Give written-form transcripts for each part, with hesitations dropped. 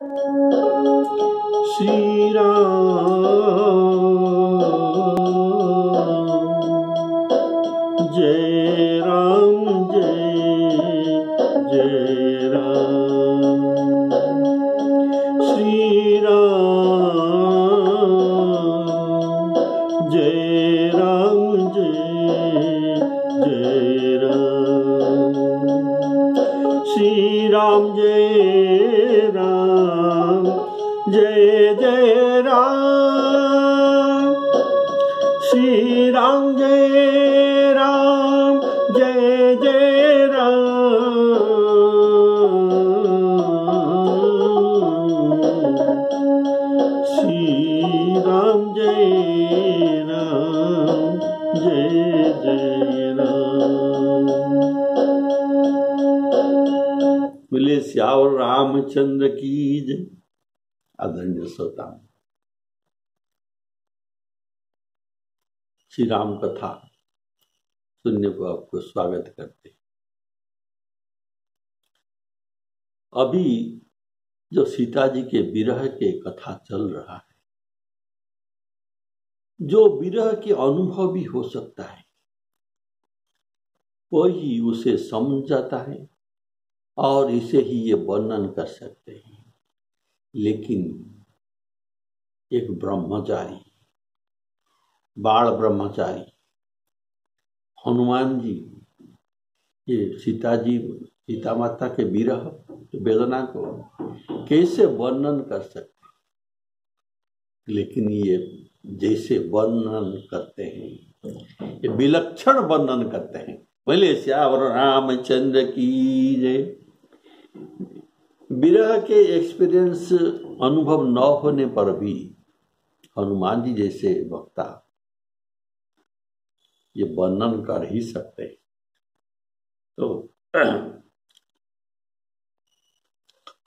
श्री राम जय राम जय जय राम। श्री राम जय राम जय जय राम। श्री राम जय राम जय जय राम। श्री राम जय राम जय जय राम। श्री राम जय राम जय जय राम। बोले श्यावर रामचंद्र की जय। आदरणीय श्रोता, श्री राम कथा सुनने को आपको स्वागत करते। अभी जो सीता जी के विरह के कथा चल रहा है, जो विरह के अनुभव भी हो सकता है, वही उसे समझ जाता है और इसे ही ये वर्णन कर सकते हैं। लेकिन एक ब्रह्मचारी, बाल ब्रह्मचारी हनुमान जी ये सीता माता के विरह वेदना को कैसे वर्णन कर सकते, लेकिन ये जैसे वर्णन करते हैं, ये विलक्षण वर्णन करते हैं। बोले श्यावर रामचंद्र की जय। विरह के एक्सपीरियंस अनुभव न होने पर भी हनुमान जी जैसे वक्ता ये वर्णन कर ही सकते हैं। तो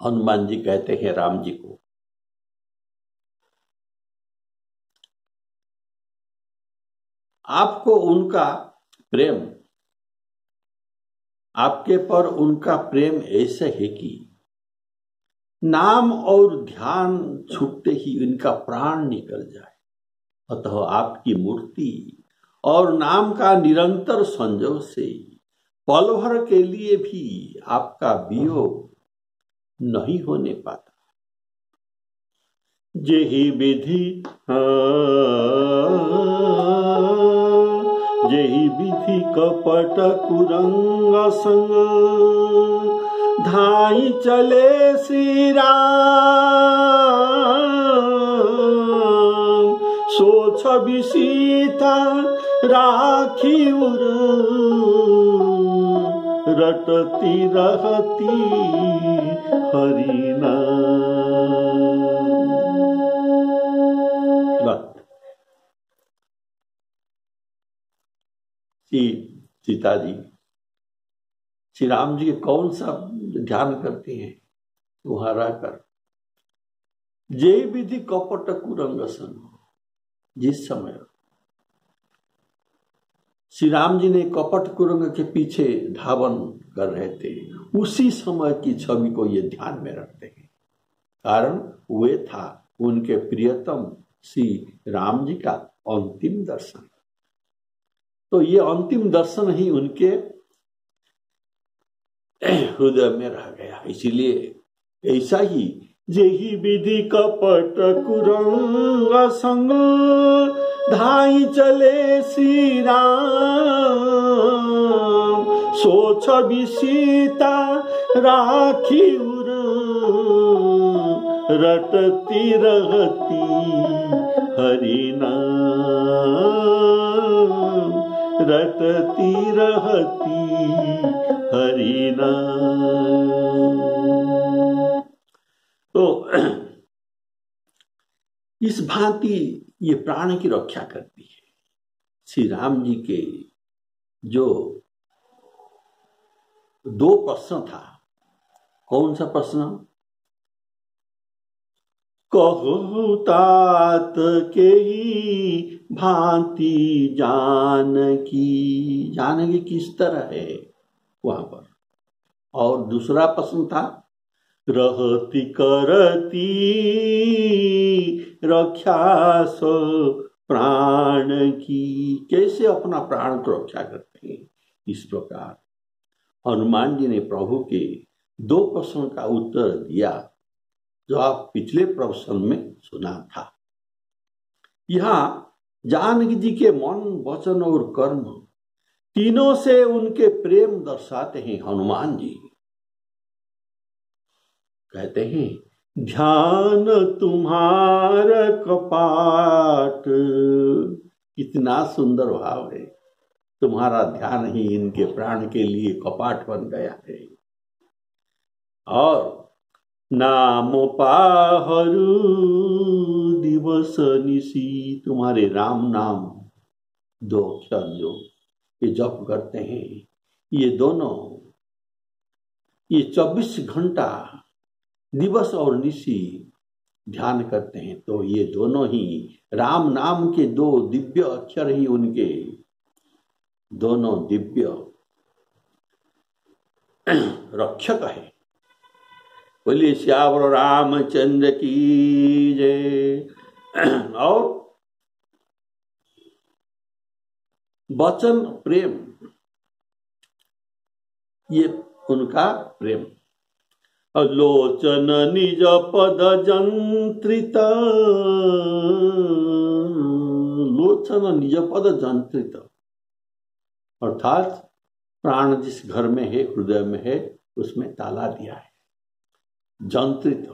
हनुमान जी कहते हैं राम जी को, आपको उनका प्रेम, आपके पर उनका प्रेम ऐसा है कि नाम और ध्यान छूटते ही उनका प्राण निकल जाए। अतः आपकी मूर्ति और नाम का निरंतर संजोग से पल भर के लिए भी आपका वियोग नहीं होने पाता। जेहि विधि जेहि विधि कपट कुरंग संग धाई चले श्री राम। सोच सीता राखी उर रटती रहती हरि नाम। सीता जी श्री राम जी के कौन सा ध्यान करती हैं? वहां रहकर जय विधि कपट कुरंग संग, जिस समय श्री राम जी ने कपट कुरंग के पीछे धावन कर रहे थे, उसी समय की छवि को ये ध्यान में रखते हैं। कारण वे था उनके प्रियतम श्री राम जी का अंतिम दर्शन। तो ये अंतिम दर्शन ही उनके हृदय में रह गया। इसीलिए ऐसा ही जेहि विधि कपट कुरंग संग धाई चले श्री राम। सोच सीता राखी उर रटती रहती हरि नाम। रटती रहती हरि नाम। तो इस भांति ये प्राण की रक्षा करती है। श्री राम जी के जो दो प्रश्न था, कौन सा प्रश्न? कहु तात के ही भांति जानकी किस तरह है वहां पर। और दूसरा प्रश्न था रहती करती रक्षा सो प्राण की। कैसे अपना प्राण को रक्षा करते हैं, इस प्रकार हनुमान जी ने प्रभु के 2 प्रश्न का उत्तर दिया जो आप पिछले प्रश्न में सुना था। यहाँ जानकी जी के मन, वचन और कर्म तीनों से उनके प्रेम दर्शाते हैं। हनुमान जी कहते हैं, ध्यान तुम्हार कपाट। कितना सुंदर भाव है, तुम्हारा ध्यान ही इनके प्राण के लिए कपाट बन गया है। और नाम पाहरु दिवस निशी, तुम्हारे राम नाम 2 अक्षर जो ये जप करते हैं, ये दोनों, ये 24 घंटा दिवस और निशी ध्यान करते हैं। तो ये दोनों ही राम नाम के 2 दिव्य अक्षर ही उनके दोनों दिव्य रक्षक है। बोलिए श्यावर रामचंद्र की जय। और वचन प्रेम, ये उनका प्रेम। लोचन निज पद जंत्रित, लोचन निज पद जंत्रित, अर्थात प्राण जिस घर में है, हृदय में है, उसमें ताला दिया है, जंत्रित।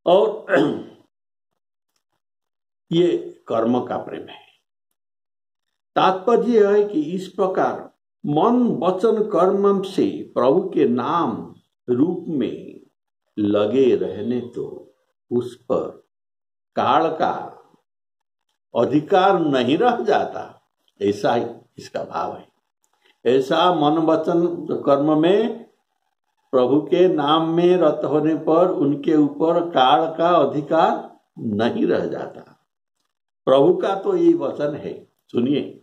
और ये कर्म का प्रेम है। तात्पर्य है कि इस प्रकार मन वचन कर्म से प्रभु के नाम रूप में लगे रहने तो उस पर काल का अधिकार नहीं रह जाता, ऐसा ही इसका भाव है। ऐसा मन वचन कर्म में प्रभु के नाम में रत होने पर उनके ऊपर काल का अधिकार नहीं रह जाता। प्रभु का तो यही वचन है, सुनिए।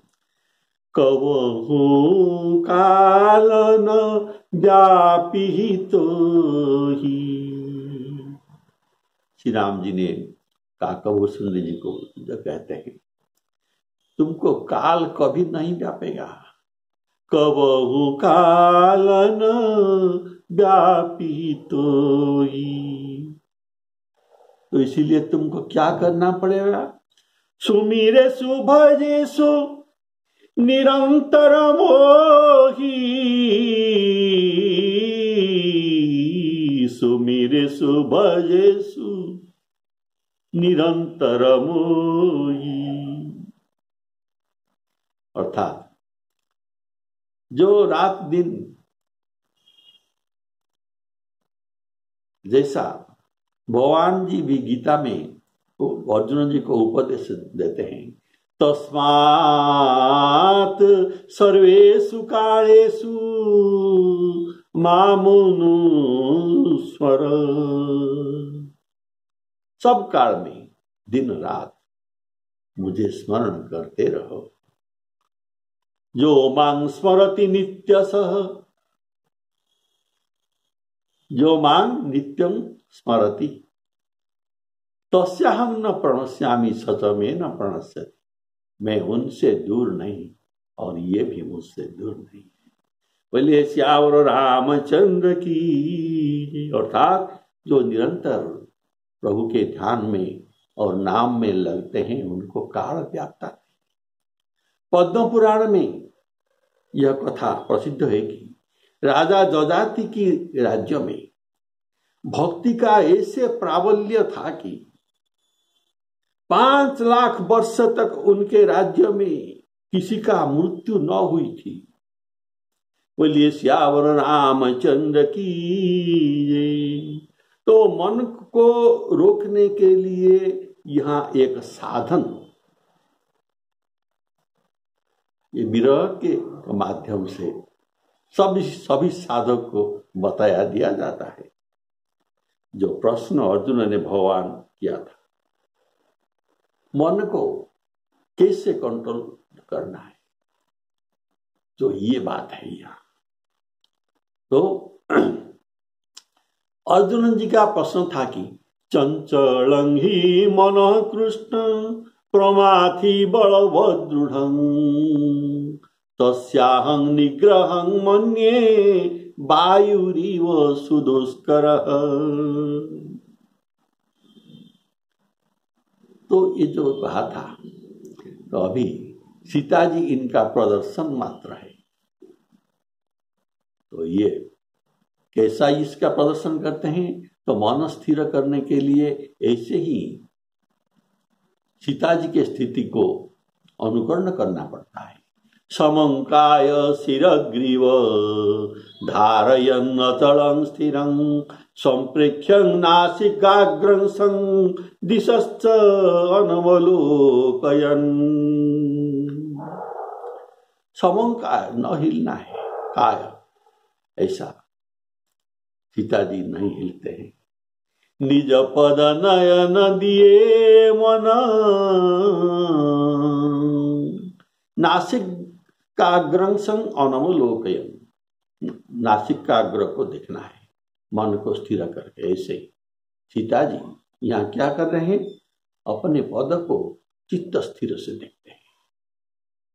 कवहु काल न व्यापी तो ही, श्री राम जी ने काकभू सुंदर जी को जब कहते हैं, तुमको काल कभी नहीं व्यापेगा। कवहु काल न व्यापी तो ही, तो इसीलिए तुमको क्या करना पड़ेगा? सुमिरे सुभजे सु निरंतर मोही, सुमिरे सुभजे सु निरंतर मोही। अर्थात जो रात दिन जैसा भगवान जी भी गीता में अर्जुन जी को उपदेश देते हैं, तस्मात् सर्वेषु कालेषु मामुनुस्मर, सब काल में दिन रात मुझे स्मरण करते रहो। जो मां स्मरति नित्यसः, जो मां नित्यं स्मरति तस्याहं न प्रणश्यामि सच में न प्रणश्यति। मैं उनसे दूर नहीं और ये भी मुझसे दूर नहीं। बोलिए श्यावर रामचंद्र की। अर्थात जो निरंतर प्रभु के ध्यान में और नाम में लगते हैं उनको काल व्यापता है। पद्म पुराण में यह कथा प्रसिद्ध है कि राजा जजाति की राज्य में भक्ति का ऐसे प्राबल्य था कि 5 लाख वर्ष तक उनके राज्य में किसी का मृत्यु न हुई थी। बोलिए श्यावर रामचंद्र की। तो मन को रोकने के लिए यहाँ एक साधन, ये विरह के माध्यम से सभी साधक को बताया दिया जाता है। जो प्रश्न अर्जुन ने भगवान किया था, मन को कैसे कंट्रोल करना है, तो ये बात है यहाँ। तो अर्जुन जी का प्रश्न था कि चंचलं हि मनः कृष्ण प्रमाथि बलवदृढं तस्याहं निग्रहं मन्ये वायुरिव सुदुष्करः। तो ये जो कहा था, तो अभी सीता जी इनका प्रदर्शन मात्र है। तो ये कैसा इसका प्रदर्शन करते हैं, तो मन स्थिर करने के लिए ऐसे ही सीता जी की स्थिति को अनुकरण करना पड़ता है। समंकाय शिरग्रीव धारयन् अचलं स्थिरं संप्रेक्ष्य नासिकाग्रं दिशश्च अनवलोकयन्। समंकाय न हिलना है, काय ऐसा सीता जी नहीं हिलते हैं। निज पद नयन दिए मन नासिकाग्रं अनवलोकयन्। नासिकाग्र को देखना है, मन को स्थिर करके। ऐसे सीता जी यहाँ क्या कर रहे हैं, अपने पद को चित्त स्थिर से देखते हैं।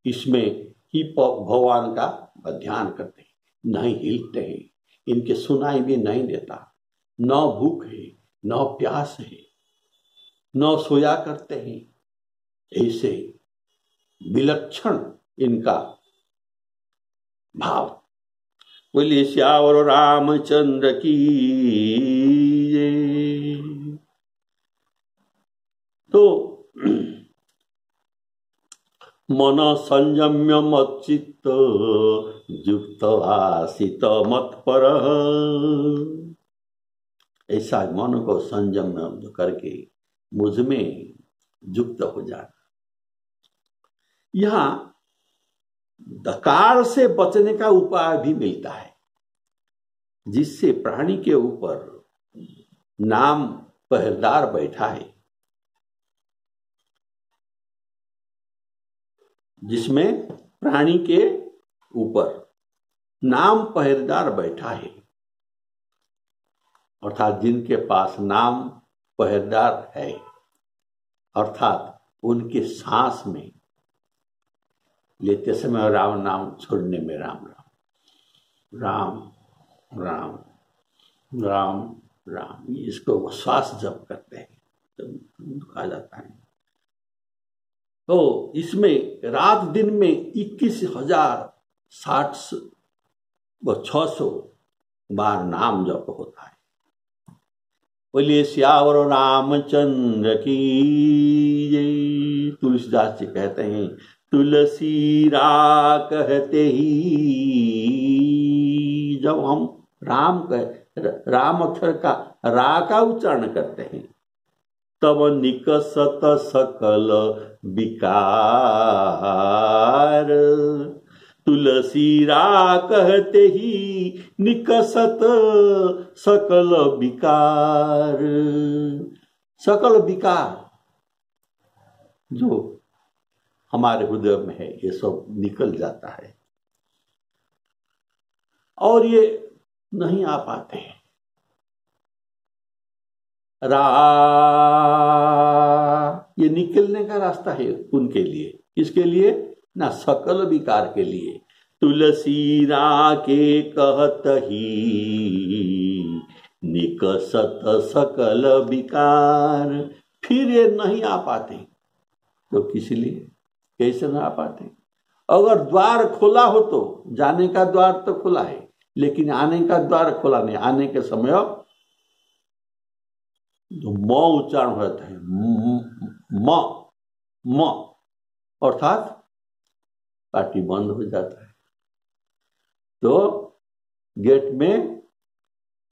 इसमें ही भगवान का ध्यान करते हैं, नहीं हिलते हैं, इनके सुनाई भी नहीं देता। न भूख है, न प्यास है, न सोया करते हैं। ऐसे विलक्षण इनका भाव। बोलिए श्यावर रामचंद्र की। तो मन संयम्य मच्चित्त युक्त आसित मत्पर। ऐसा मन को संयम करके मुझ में युक्त हो जाना। यहाँ दकार से बचने का उपाय भी मिलता है, जिससे प्राणी के ऊपर नाम पहरेदार बैठा है, जिसमें प्राणी के ऊपर नाम पहरेदार बैठा है, अर्थात जिनके पास नाम पहरेदार है, अर्थात उनके सांस में लेते समय राम नाम, छोड़ने में राम राम राम राम राम राम, इसको श्वास जप करते हैं तो कहा जाता है। तो इसमें रात दिन में 21,060 बार नाम जप होता है। बोलिए श्यावर रामचंद्र की जय। तुलसीदास जी कहते हैं, तुलसी रा कहते ही, जब हम राम अक्षर का रा का उच्चारण करते हैं, तब निकसत सकल विकार। तुलसी रा कहते ही निकसत सकल विकार। सकल विकार जो हमारे हृदय में है, ये सब निकल जाता है और ये नहीं आ पाते हैं। ये निकलने का रास्ता है उनके लिए। किसके लिए? ना सकल विकार के लिए। तुलसी रा के कहत ही निकसत सकल विकार। फिर ये नहीं आ पाते तो किस लिए, कैसे ना आ पाते? अगर द्वार खुला हो तो, जाने का द्वार तो खुला है, लेकिन आने का द्वार खुला नहीं। आने के समय जो म उच्चारण होता है, म अर्थात पाटी बंद हो जाता है, तो गेट में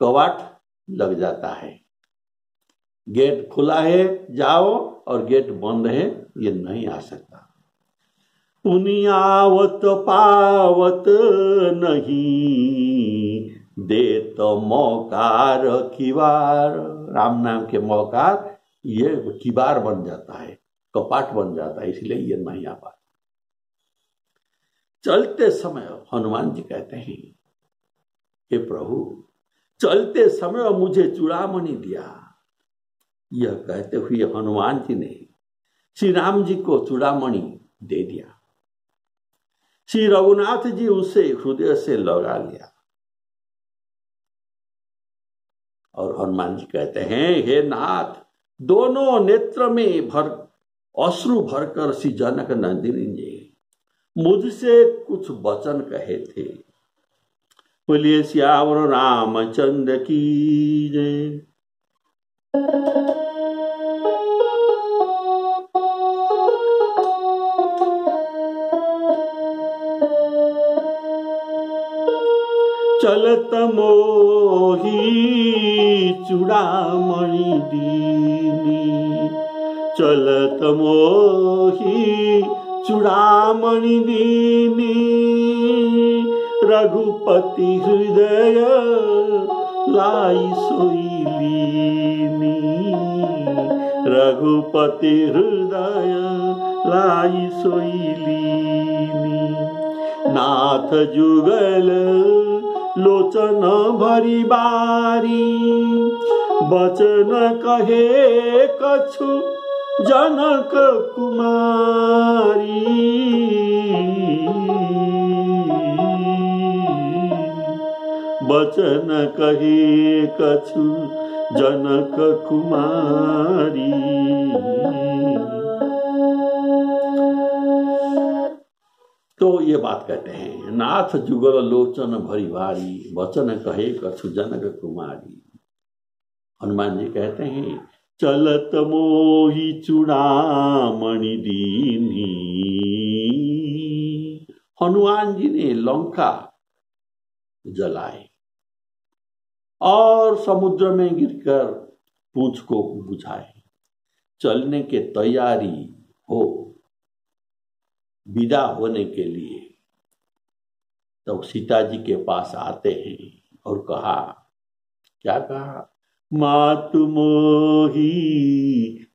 कवाट लग जाता है। गेट खुला है जाओ, और गेट बंद है ये नहीं आ सकता। पुनियावत पावत नहीं देत मौकार किवार। राम नाम के मौकार ये किवार बन जाता है, कपाट बन जाता है, इसलिए ये नहीं आ पाता। चलते समय हनुमान जी कहते हैं, हे प्रभु चलते समय मुझे चूड़ामणि दिया। यह कहते हुए हनुमान जी ने श्री राम जी को चूड़ामणि दे दिया। श्री रघुनाथ जी उसे हृदय से लगा लिया और हनुमान जी कहते हैं, हे नाथ, दोनों नेत्र में अश्रु भरकर श्री जनक नंदिनी जी मुझसे कुछ वचन कहे थे। बोलिए सियावर रामचंद्र की जय। चलत मोही चूड़ामणि दीनी, चलत मोही चूड़ामणि दीनी, रघुपति हृदय लाई सोईलीनी, रघुपति हृदय लाई सोईलीनी। नाथ जुगल लोचन भरी बारी, बचन कहे कछु जनक कुमारी, बचन कहे कछु जनक कुमारी। तो ये बात कहते हैं, नाथ जुगल लोचन भरी भारी, वचन कहे कछु जनक कुमारी। हनुमान जी कहते हैं, चलत मोही चूड़ामणि दीनी। हनुमान जी ने लंका जलाए और समुद्र में गिरकर पूंछ को बुझाए। चलने के तैयारी हो विदा होने के लिए, तब सीता जी के पास आते हैं और कहा, क्या कहा, मातु मोही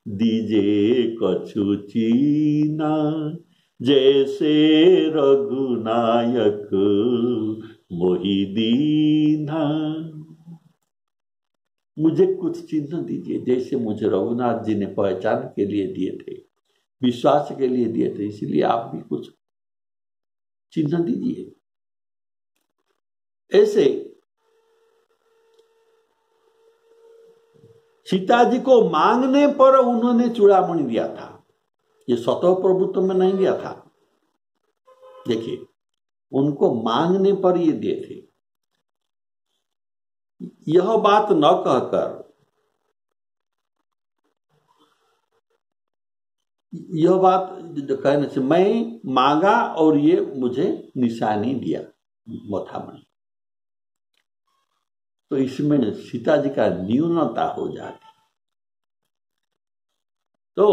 दीजे कछु चीना, जैसे रघुनायक मोही दीना। मुझे कुछ चिन्ह दीजिए, जैसे मुझे रघुनाथ जी ने पहचान के लिए दिए थे, विश्वास के लिए दिए थे, इसलिए आप भी कुछ चिन्ह दीजिए। ऐसे सीता जी को मांगने पर उन्होंने चूड़ामणि दिया था, ये स्वतः प्रभुत्व में नहीं दिया था। देखिए, उनको मांगने पर ये दिए थे। यह बात न कहकर, यह बात कहने से मैं मांगा और ये मुझे निशानी दिया मथामणि, तो इसमें सीता जी का न्यूनता हो जाती। तो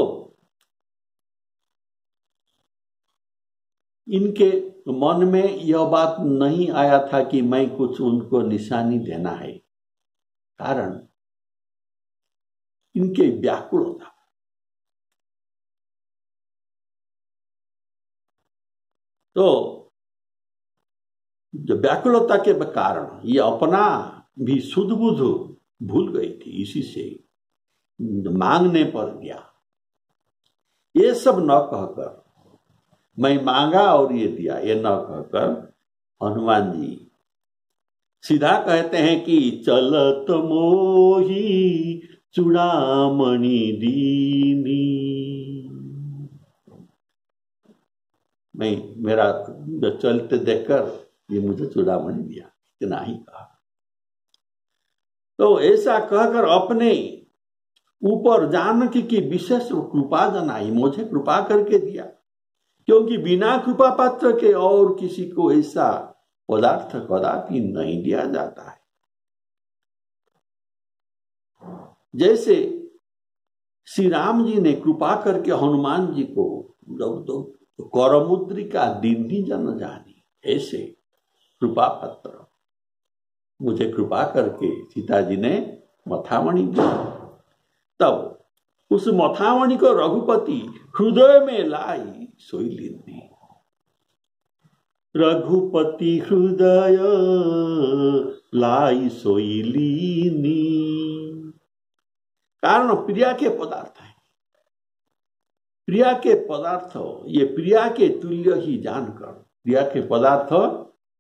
इनके मन में यह बात नहीं आया था कि मैं कुछ उनको निशानी देना है, कारण इनके व्याकुल था। तो जो व्याकुलता के कारण ये अपना भी सुध बुध भूल गई थी, इसी से मांगने पर दिया। ये सब न कहकर, मैं मांगा और ये दिया, ये न कहकर हनुमान जी सीधा कहते हैं कि चलत मोही चूड़ामणि दीनी। मैं मेरा चलते देखकर ये मुझे चूड़ामणि दिया, इतना ही कहा। तो ऐसा कहकर अपने ऊपर जानकी की विशेष कृपा जनाई, मुझे कृपा करके दिया, क्योंकि बिना कृपा पात्र के और किसी को ऐसा पदार्थ कदापि नहीं दिया जाता है। जैसे श्री राम जी ने कृपा करके हनुमान जी को करमुद्रिका दीनी जन जानी, ऐसे कृपा पत्र मुझे कृपा करके सीता जी ने मथामणि दी। तब उस मथामणि को रघुपति हृदय में लाई सोई लीनी। रघुपति हृदय लाई सोई लीनी। कारण प्रिया के पदार्थ है, प्रिया के पदार्थ ये प्रिया के तुल्य ही जानकर, प्रिया के पदार्थ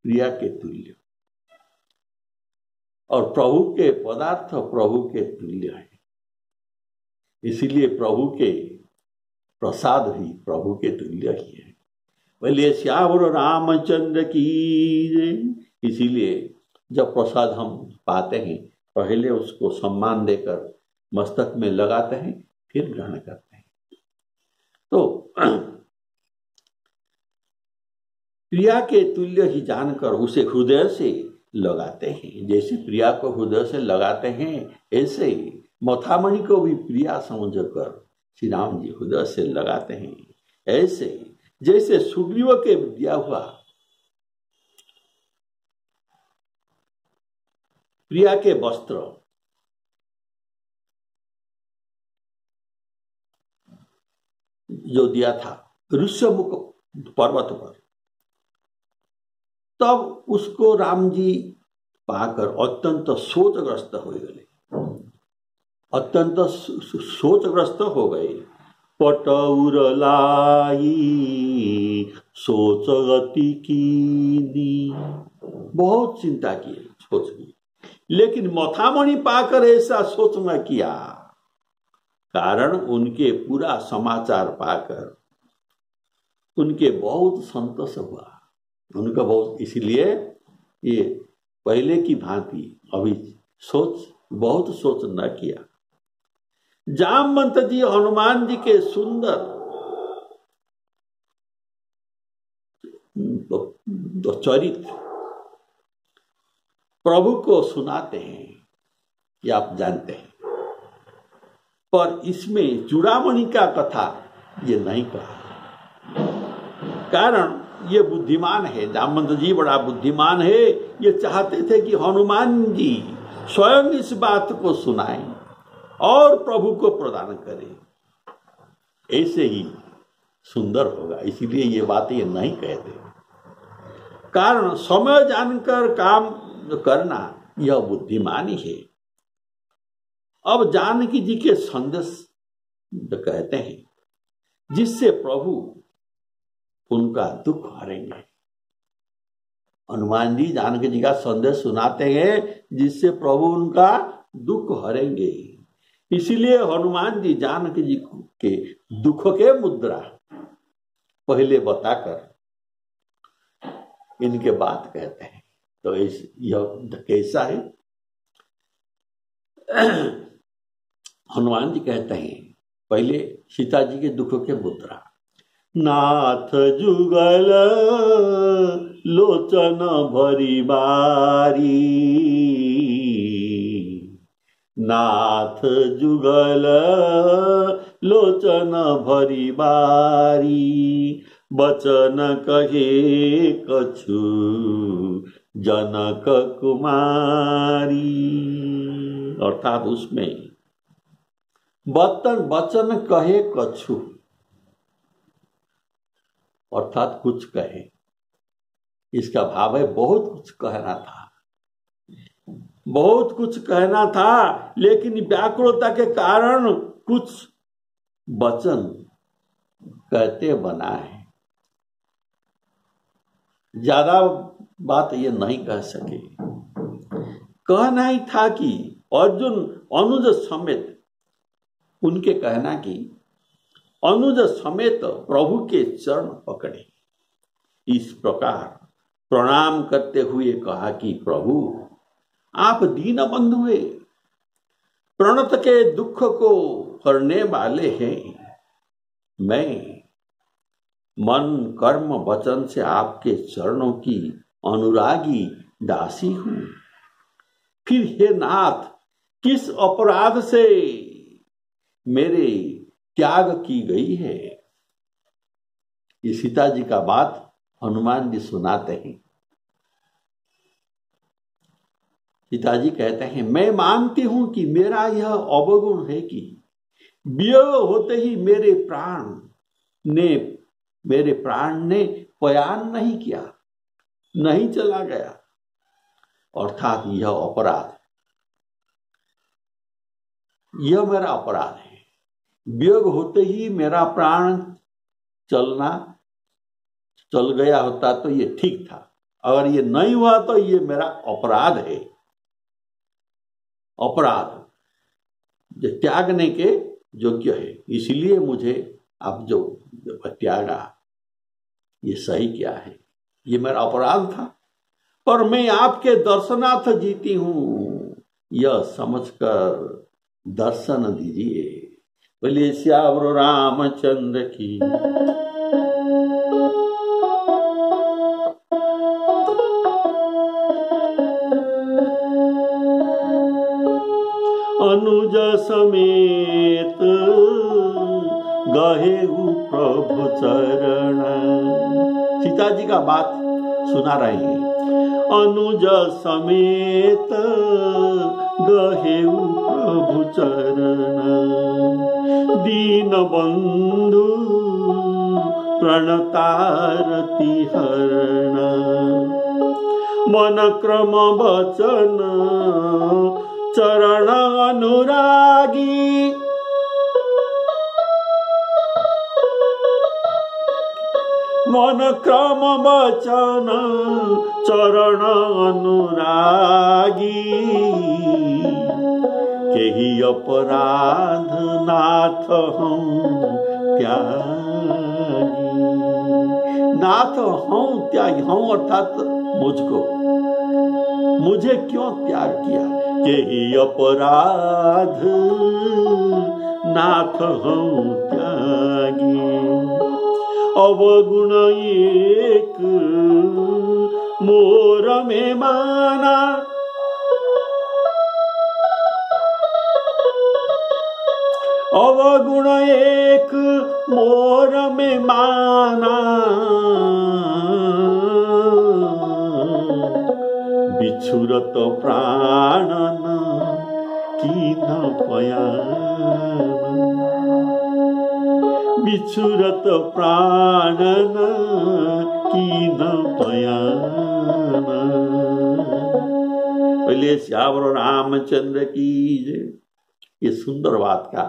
प्रिया के तुल्य, और प्रभु के पदार्थ प्रभु के तुल्य है। इसीलिए प्रभु के प्रसाद भी प्रभु के तुल्य ही है। बोलिए श्यावर रामचंद्र की जय। इसीलिए जब प्रसाद हम पाते हैं पहले उसको सम्मान देकर मस्तक में लगाते हैं, फिर ग्रहण करते हैं। तो प्रिया के तुल्य ही जानकर उसे हृदय से लगाते हैं। जैसे प्रिया को हृदय से लगाते हैं, ऐसे मथामणि को भी प्रिया समझकर श्री राम जी हृदय से लगाते हैं। ऐसे जैसे सुग्रीव के दिया हुआ प्रिया के वस्त्र जो दिया था ऋष्यमुख पर्वत पर, तब उसको राम जी पाकर अत्यंत शोचग्रस्त हो गए, अत्यंत शोचग्रस्त हो गए। पटौर लाई सोचगति कीनी, बहुत चिंता की, सोच की, लेकिन मथामणि पाकर ऐसा सोच न किया। कारण उनके पूरा समाचार पाकर उनके बहुत संतोष हुआ, उनका बहुत, इसलिए ये पहले की भांति अभी बहुत सोच न किया। जामवंत जी हनुमान जी के सुंदर चरित्र प्रभु को सुनाते हैं, ये आप जानते हैं, पर इसमें चूड़ामणि का कथा ये नहीं कहा। कारण ये बुद्धिमान है, जामवंत जी बड़ा बुद्धिमान है। ये चाहते थे कि हनुमान जी स्वयं इस बात को सुनाएं और प्रभु को प्रदान करें, ऐसे ही सुंदर होगा। इसीलिए ये बातें ये नहीं कहते। कारण समय जानकर काम करना यह बुद्धिमानी है। अब जानकी जी के संदेश कहते हैं, जिससे प्रभु उनका दुख हरेंगे। हनुमान जी जानकी जी का संदेश सुनाते हैं, जिससे प्रभु उनका दुख हरेंगे। इसीलिए हनुमान जी जानकी जी के दुख के मुद्रा पहले बताकर इनके बात कहते हैं। तो यह कैसा है? हनुमान जी कहते हैं पहले सीता जी के दुख के मुद्रा। नाथ जुगल लोचन भरी बारी, नाथ जुगल लोचन भरी बारी, बचन कहे कछु जनक कुमारी। अर्थात उसमें बचन कहे कछु, अर्थात कुछ कहे, इसका भाव है बहुत कुछ कहना था, बहुत कुछ कहना था, लेकिन व्याकुलता के कारण कुछ वचन कहते बना है। ज्यादा बात ये नहीं कह सके। कहना ही था कि अर्जुन अनुज समेत, उनके कहना कि अनुज समेत प्रभु के चरण पकड़े। इस प्रकार प्रणाम करते हुए कहा कि प्रभु आप दीन बंधु हुए, प्रणत के दुख को हरने वाले हैं। मैं मन कर्म वचन से आपके चरणों की अनुरागी दासी हूं। फिर हे नाथ, किस अपराध से मेरे त्याग की गई है? ये सीता जी का बात हनुमान जी सुनाते हैं। सीता जी कहते हैं, मैं मानती हूं कि मेरा यह अवगुण है कि वियोग होते ही मेरे प्राण ने पयान नहीं किया। नहीं चला गया, अर्थात यह अपराध, यह मेरा अपराध है। वियोग होते ही मेरा प्राण चल गया होता तो ये ठीक था, अगर ये नहीं हुआ तो ये मेरा अपराध है। अपराध जो त्यागने के योग्य है, इसलिए मुझे अब जो त्यागा ये सही क्या है, ये मेरा अपराध था, पर मैं आपके दर्शनार्थ जीती हूं, यह समझकर दर्शन दीजिए। बोलिए श्यावर रामचंद्र की। अनुज समेत गहेऊ प्रभु चरण। सीता जी का बात सुना रहे हैं। अनुज समेत गहेऊ प्रभु चरण, दीन बंधु प्रणतारति हरण। मन क्रम वचन चरण अनुरागी, मन क्रम वचन चरण अनुरागी। केही अपराध नाथ हम त्यागी। नाथ हूं त्यागी, हूं अर्थात मुझको, मुझे क्यों त्याग किया। केही अपराध नाथ हूं त्यागी। अवगुण एक मोर में माना, अवगुण एक मोर में माना। बिछुरत प्राणन कीन पयान, बिछुरत प्राणन कीन पयान। बोलिए श्यावर रामचंद्र की जय। ये सुंदर बात का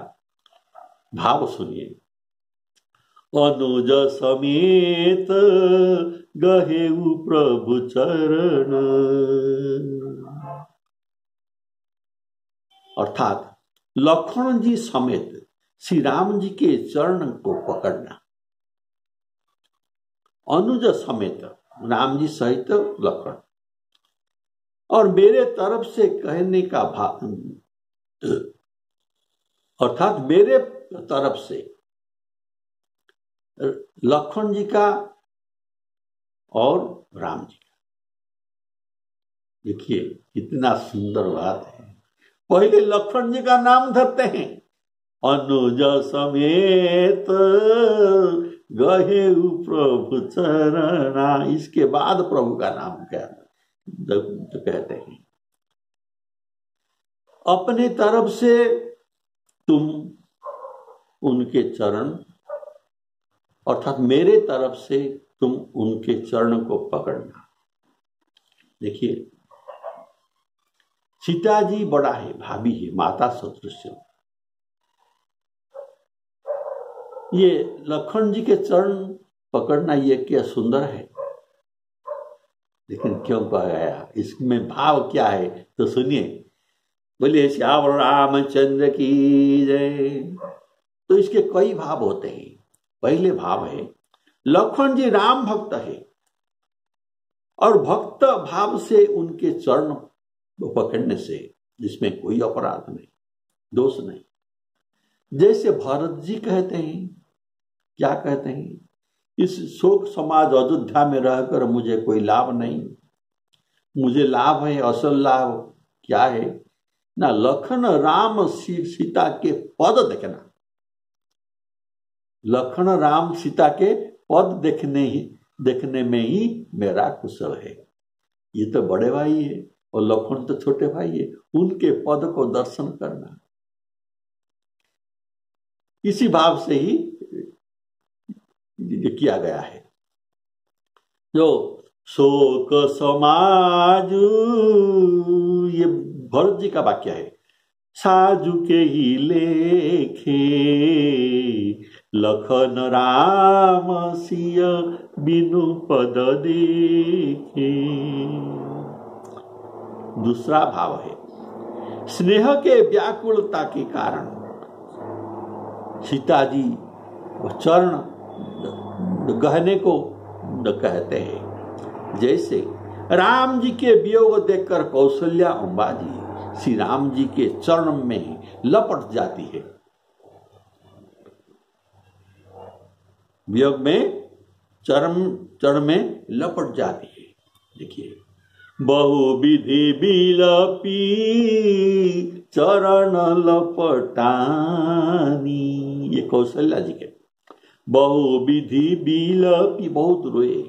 भाव सुनिए। अनुज समेत गहेऊ प्रभु चरण, अर्थात लक्ष्मण जी समेत श्री राम जी के चरण को पकड़ना। अनुज समेत राम जी सहित लक्ष्मण, और मेरे तरफ से कहने का भाव, अर्थात मेरे तरफ से लक्ष्मण जी का और राम जी का। देखिए कितना सुंदर बात है। पहले लक्ष्मण जी का नाम धरते हैं, अनुज समेत गहेऊ प्रभु चरणा, इसके बाद प्रभु का नाम कहते हैं। अपने तरफ से तुम उनके चरण, अर्थात मेरे तरफ से तुम उनके चरण को पकड़ना। देखिए सीता जी बड़ा है, भाभी है, माता सदृश। ये लक्ष्मण जी के चरण पकड़ना ये क्या सुंदर है, लेकिन क्यों कहा गया, इसमें भाव क्या है तो सुनिए। बोलिए श्यावर रामचंद्र की जय। तो इसके कई भाव होते हैं। पहले भाव है लक्ष्मण जी राम भक्त है, और भक्त भाव से उनके चरण पकड़ने से जिसमें कोई अपराध नहीं, दोष नहीं। जैसे भरत जी कहते हैं, क्या कहते हैं, इस शोक समाज अयोध्या में रहकर मुझे कोई लाभ नहीं, मुझे लाभ है असल लाभ क्या है ना, लखन राम सीता के पद देखना, लखन राम सीता के पद देखने में ही मेरा कुशल है। ये तो बड़े भाई है और लखन तो छोटे भाई है, उनके पद को दर्शन करना, इसी भाव से ही किया गया है। जो शोक समाज, ये भरत जी का वाक्य है। साजु के ही लेखे लखन राम सिय बिनु पद देखे। दूसरा भाव है, स्नेह के व्याकुलता के कारण सीता जी चरण गहने को कहते हैं। जैसे राम जी के वियोग देखकर कौशल्या अम्बा जी श्री राम जी के चरण में लपट जाती है। वियोग में चरण में लपट जाती है। देखिए, बहुविधि बिलपी चरण लपटानी, ये कौशल्या जी के। बहुविधि बिलपी, बहुत रोए,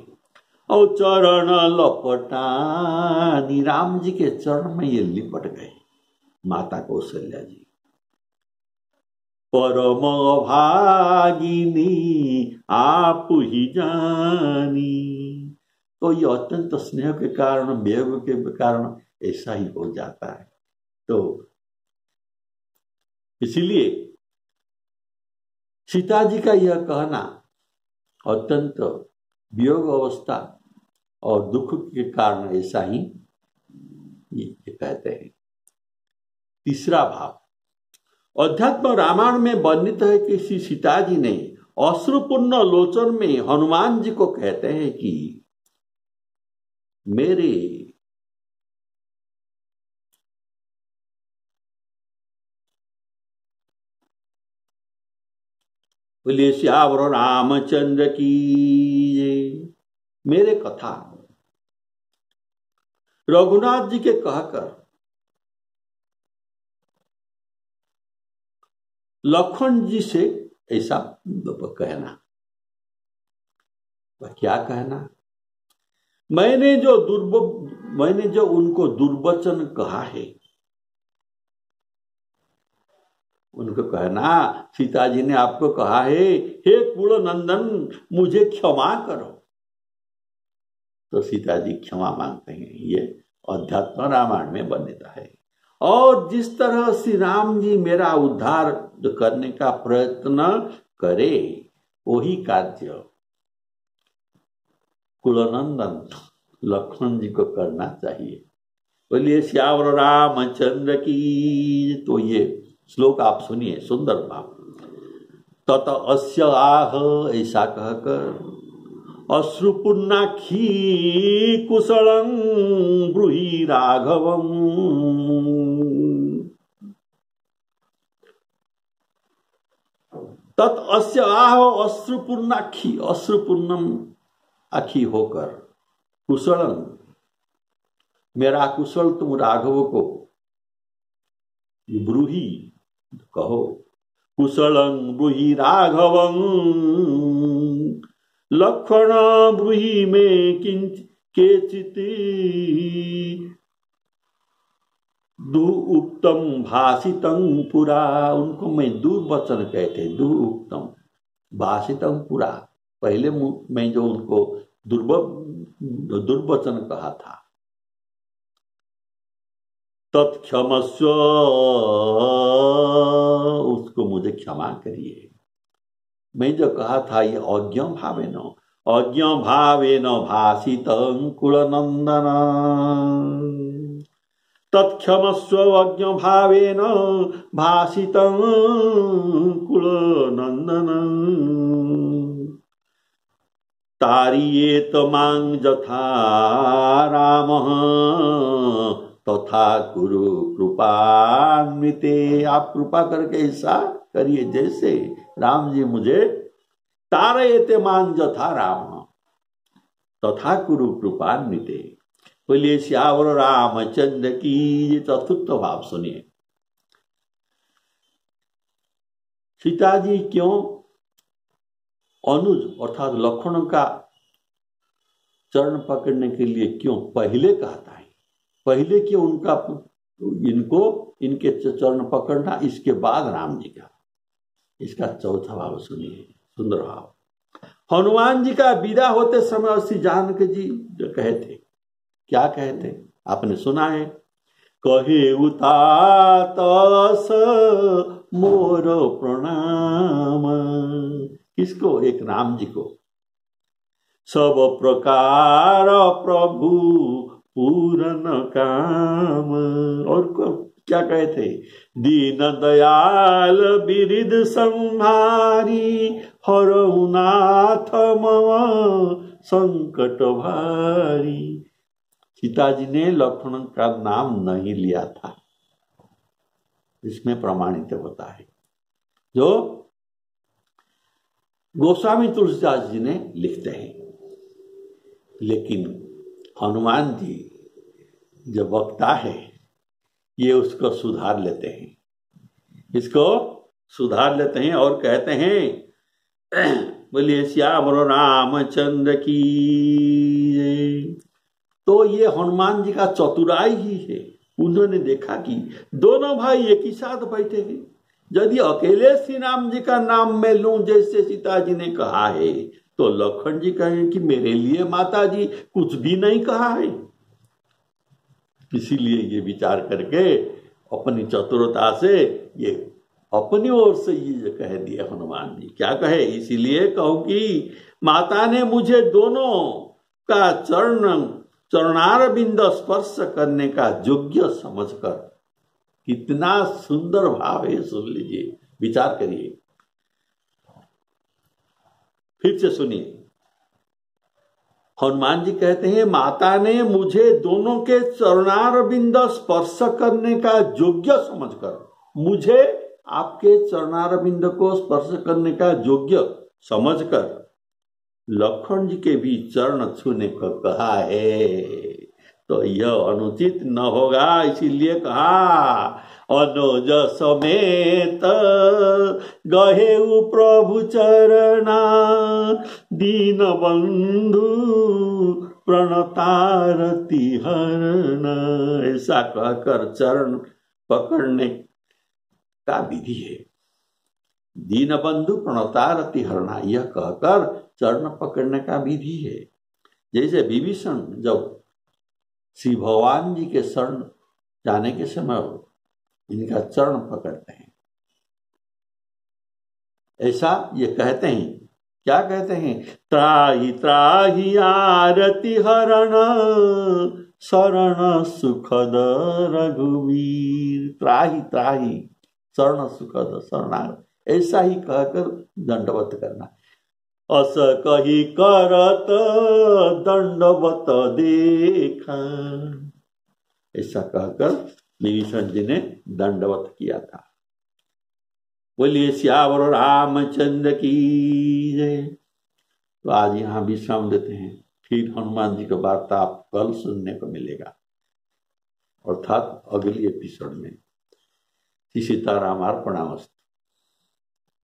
और चरण लपटानी, राम जी के चरण में ये लिपट गए माता कौशल्या जी। परम भागिनी आप ही जानी, तो ये अत्यंत स्नेह के कारण, वियोग के कारण ऐसा ही हो जाता है। तो इसीलिए सीता जी का यह कहना अत्यंत वियोग अवस्था और दुख के कारण ऐसा ही ये कहते हैं। तीसरा भाव, अध्यात्म रामायण में वर्णित है कि श्री सीता जी ने अश्रुपूर्ण लोचन में हनुमान जी को कहते हैं कि मेरे बोलिए श्यावर रामचंद्र की, मेरे कथा रघुनाथ जी के कहकर लखन जी से ऐसा कहना। क्या कहना? मैंने जो उनको दुर्वचन कहा है, उनको कहना सीता जी ने आपको कहा है, हे कुल नंदन मुझे क्षमा करो, तो सीता जी क्षमा मांगते हैं। ये अध्यात्म रामायण में वर्णित है। और जिस तरह श्री राम जी मेरा उद्धार करने का प्रयत्न करे, वही कार्य कुलनंदन लक्ष्मण जी को करना चाहिए। बोलिए श्यावर रामचंद्र की। तो ये श्लोक आप सुनिए, सुंदर भाव। तत अस्य आह, ऐसा कहकर अश्रुपुन्नाखी कुशलं ब्रूहि राघवम्। तत् अस्य आह अश्रुपूर्णाखी, अश्रुपूर्णम आखी होकर, कुशलं, मेरा कुशल तुम राघव को ब्रूहि, कहो, कुशलं ब्रूहि राघवं लक्ष्मण ब्रूहि में केचित् दु उक्तम भाषितं पुरा। उनको मैं दुर्वचन कहते, दु उक्तम भाषितं पुरा, पहले मैं जो उनको दुर्वचन कहा था। तत्क्षमस्व, उसको मुझे क्षमा करिए। मैं जो कहा था ये अज्ञ भावेन भाषितं कुलनंदन। तत्क्षमस्व अज्ञ भावेन भाषितं कुलनंदन। तारियेत मां यथा रामः तथा कुरु कृपान्विते। आप कृपा करके ऐसा करिए जैसे राम जी मुझे, तारयते मां यथा राम तथा कुरु कृपान्विते। बोलिए श्यावर रामचंद्र की। ये चतुर्थ भाव सुनिए। सीता जी क्यों अनुज अर्थात लक्ष्मण का चरण पकड़ने के लिए क्यों पहले कहता है, पहले क्यों इनके चरण पकड़ना, इसके बाद राम जी का। इसका चौथा भाव सुनिए, सुंदर भाव। हनुमान जी का विदा होते समय श्री जानकी जी जो कहे थे, क्या कहे थे आपने सुना है, कहे उतात मोर प्रणाम। किसको? एक राम जी को। सब प्रकार प्रभु पूरन काम। और क्या कहे थे, दीन दयाल बिरिद संहारी हरऊ नाथ मम संकट भारी। सीता जी ने लक्ष्मण का नाम नहीं लिया था, इसमें प्रमाणित होता है, जो गोस्वामी तुलसीदास जी ने लिखते हैं। लेकिन हनुमान जी जो वक्ता है ये उसको सुधार लेते हैं, इसको सुधार लेते हैं और कहते हैं बोलिए श्याम रामचंद्र की। तो ये हनुमान जी का चतुराई ही है। उन्होंने देखा कि दोनों भाई एक ही साथ बैठे हैं, यदि अकेले श्री राम जी का नाम मैं लूं जैसे सीता जी ने कहा है, तो लखन जी कहें कि मेरे लिए माता जी कुछ भी नहीं कहा है। इसीलिए ये विचार करके अपनी चतुरता से ये अपनी ओर से ये कह दिया हनुमान जी। क्या कहे? इसीलिए कहूं कि माता ने मुझे दोनों का चरणारविंद स्पर्श करने का योग्य समझकर, कितना सुंदर भाव है, सुन लीजिए, विचार करिए, फिर से सुनिए। हनुमान जी कहते हैं माता ने मुझे दोनों के चरणारविंद स्पर्श करने का योग्य समझकर, मुझे आपके चरणारविंद को स्पर्श करने का योग्य समझकर लक्ष्मण जी के भी चरण छूने को कहा है, तो यह अनुचित न होगा। इसीलिए कहा अनुज समेत गहेउ प्रभु चरणा दीन बंधु प्रणतारति हरण। ऐसा कहकर चरण पकड़ने का विधि है। दीन बंधु प्रणतारति हरणा, यह कहकर चरण पकड़ने का विधि है। जैसे विभीषण जब श्री भगवान जी के शरण जाने के समय इनका चरण पकड़ते हैं, ऐसा ये कहते हैं। क्या कहते हैं? त्राहि त्राहि आरति हरण शरण सुखद रघुवीर। त्राहि त्राहि शरण सुखद शरणागत, ऐसा ही कहकर दंडवत करना। अस कही करत दंडवत देखा, ऐसा कहकर विभीषण जी ने दंडवत किया था। बोलिए श्यावर रामचंद्र की जय। तो आज यहाँ विश्राम देते हैं, फिर हनुमान जी का वार्ता आप कल सुनने को मिलेगा, अर्थात अगली एपिसोड में। सीताराम अर्पणामस्तु।